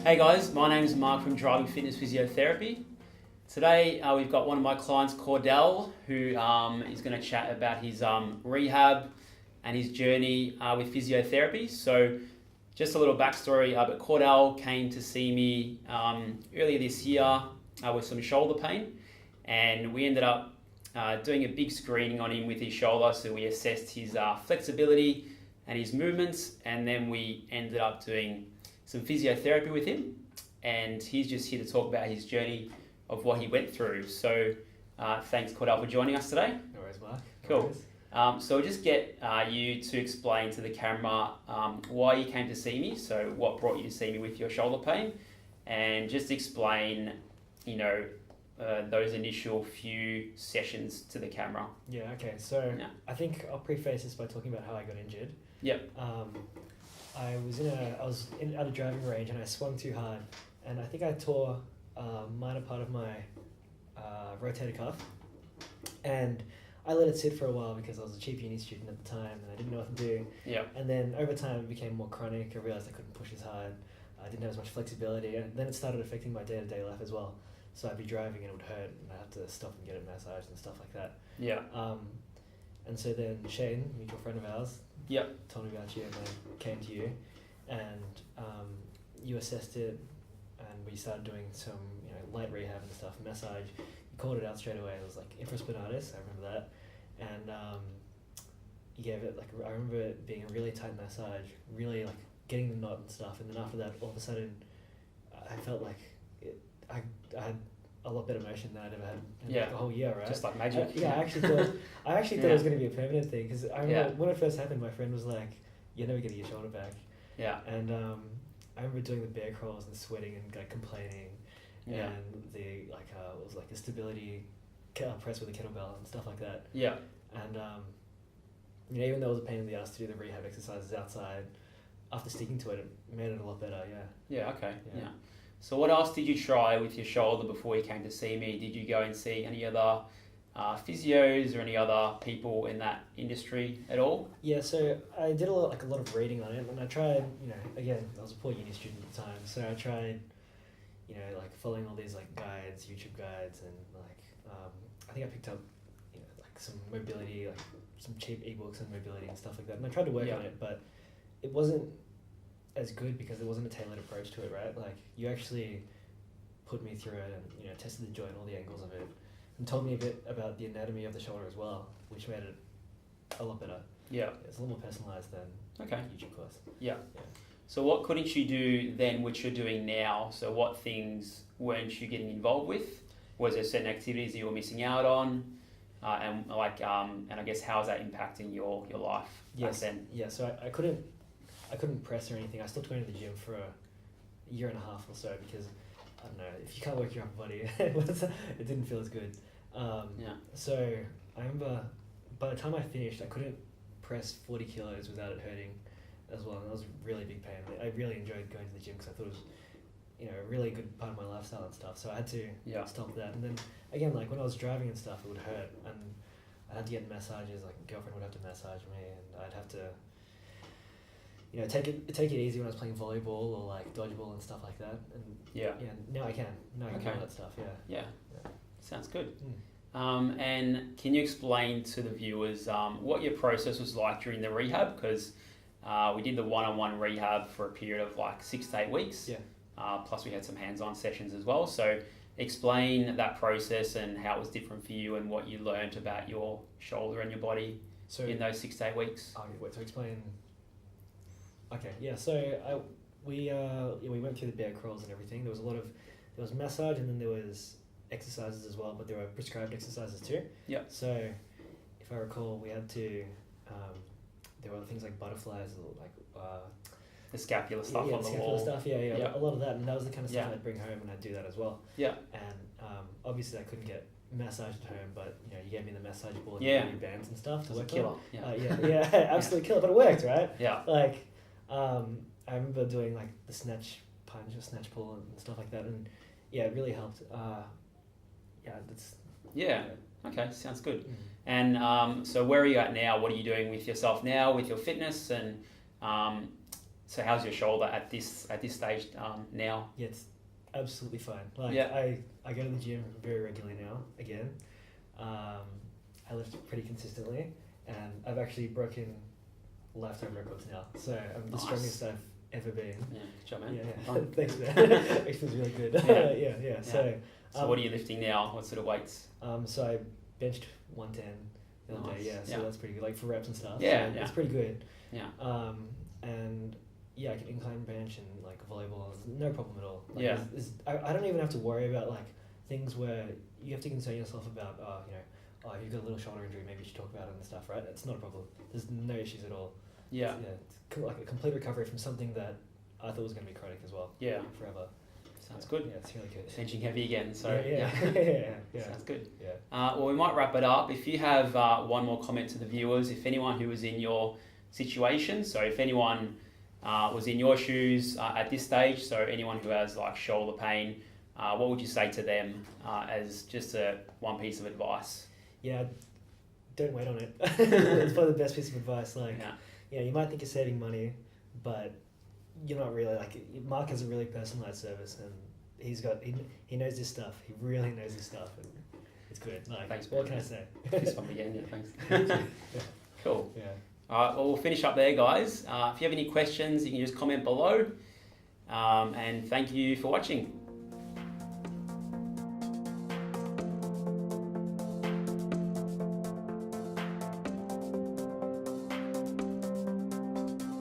Hey guys, my name is Mark from Driving Fitness Physiotherapy. Today we've got one of my clients, Cordell, who is going to chat about his rehab and his journey with physiotherapy. So just a little backstory, but Cordell came to see me earlier this year with some shoulder pain, and we ended up doing a big screening on him with his shoulder. So we assessed his flexibility and his movements, and then we ended up doing some physiotherapy with him, and he's just here to talk about his journey of what he went through. So thanks, Cordell, for joining us today. No worries, Mark. Cool. So we'll just get you to explain to the camera why you came to see me, so what brought you to see me with your shoulder pain, and just explain, those initial few sessions to the camera. Yeah, okay. So Yeah. I think I'll preface this by talking about how I got injured. Yep. I was at a driving range and I swung too hard, and I think I tore a minor part of my rotator cuff, and I let it sit for a while because I was a cheap uni student at the time and I didn't know what to do. Yeah. And then over time it became more chronic. I realized I couldn't push as hard. I didn't have as much flexibility, and then it started affecting my day-to-day life as well. So I'd be driving and it would hurt, and I'd have to stop and get it massaged and stuff like that. Yeah. And so then Shane, a mutual friend of ours, Yep. told me about you, and I came to you, and you assessed it, and we started doing some light rehab and stuff, massage. You called it out straight away. It was like infraspinatus, I remember that, and you gave it I remember it being a really tight massage, really getting the knot and stuff, and then after that, all of a sudden, I felt like I had a lot better motion than I'd ever had in the whole year, right? Just like magic. I actually thought it was going to be a permanent thing, because I remember when it first happened, my friend was like, "You're never going to get your shoulder back." Yeah. And I remember doing the bear crawls and sweating and complaining, Yeah. and the it was like a stability press with a kettlebell and stuff like that. Yeah. And even though it was a pain in the ass to do the rehab exercises outside, after sticking to it, it made it a lot better. Yeah. Yeah. Okay. Yeah. Yeah. So what else did you try with your shoulder before you came to see me? Did you go and see any other physios or any other people in that industry at all? Yeah, so I did a lot of reading on it, and I tried, again, I was a poor uni student at the time, so I tried, following all these guides, YouTube guides, and I think I picked up, some mobility, some cheap ebooks on mobility and stuff like that, and I tried to work on it, but it wasn't as good because there wasn't a tailored approach to it, right? You actually put me through it and tested the joint, all the angles of it, and told me a bit about the anatomy of the shoulder as well, which made it a lot better. Yeah. It's a little more personalised than Okay. YouTube course. Yeah. So what couldn't you do then, which you're doing now? So what things weren't you getting involved with? Was there certain activities you were missing out on? And I guess how is that impacting your life back then? Yeah. So I couldn't press or anything. I stopped going to the gym for a year and a half or so because, I don't know, if you can't work your upper body, it didn't feel as good. So I remember by the time I finished, I couldn't press 40 kilos without it hurting as well. And that was a really big pain. I really enjoyed going to the gym because I thought it was, a really good part of my lifestyle and stuff. So I had to stop that. And then again, when I was driving and stuff, it would hurt. And I had to get massages. My girlfriend would have to massage me, and I'd have to take it easy when I was playing volleyball or dodgeball and stuff like that. And now I can do all that stuff. Yeah. Sounds good. And can you explain to the viewers what your process was like during the rehab? Because we did the one-on-one rehab for a period of 6 to 8 weeks. Yeah. Plus we had some hands-on sessions as well. So explain that process and how it was different for you and what you learned about your shoulder and your body in those 6 to 8 weeks. To explain. Okay, yeah. So we went through the bear crawls and everything. There was massage, and then there was exercises as well, but there were prescribed exercises too. Yeah. So if I recall, we had to. There were things like butterflies, the scapular stuff on the scapular wall. stuff. Yeah, a lot of that, and that was the kind of stuff I'd bring home, and I'd do that as well. Yeah. And obviously, I couldn't get massaged at home, but you gave me the massage ball and Yeah. your bands and stuff to work Killer. on. Yeah. Absolutely killer, but it worked, right? Yeah. I remember doing the snatch punch or snatch pull and stuff like that, and it really helped. That's Okay, sounds good. And so where are you at now? What are you doing with yourself now, with your fitness? And So how's your shoulder at this stage now? Yeah, it's absolutely fine. Like Yeah. I go to the gym very regularly now. Again, I lift pretty consistently, and I've actually broken lifetime records now. So I'm the Nice. strongest I've ever been. Yeah, good job, man. Yeah, Well yeah. done. Thanks, man. It feels really good. Yeah. Yeah. So, So what are you lifting now? What sort of weights? so I benched 110 the other Nice. day. Yeah, so Yeah. that's pretty good. Like for reps and stuff. Yeah, so yeah. it's pretty good. Yeah. And yeah, I can incline bench and like volleyball. No problem at all. Like, Yeah. I don't even have to worry about like things where you have to concern yourself about. You've got a little shoulder injury. Maybe you should talk about it and stuff. Right? It's not a problem. There's no issues at all. Yeah. It's like a complete recovery from something that I thought was going to be chronic as well. Yeah. Forever. Sounds good. Yeah, it's really good. Benching heavy again. So Yeah. Sounds good. Yeah. Well, we might wrap it up. If you have one more comment to the viewers, if anyone who was in your situation, so if anyone was in your shoes at this stage, so anyone who has like shoulder pain, what would you say to them as just one piece of advice? Yeah, don't wait on it. It's probably the best piece of advice. Like, you might think you're saving money, but you're not really. Like, Mark has a really personalized service, and he knows this stuff. He really knows this stuff, and it's good. Like, Thanks, what man. can I say? This one again, yeah, thanks. Cool. Yeah. All right, well, we'll finish up there, guys. If you have any questions, you can just comment below. And thank you for watching.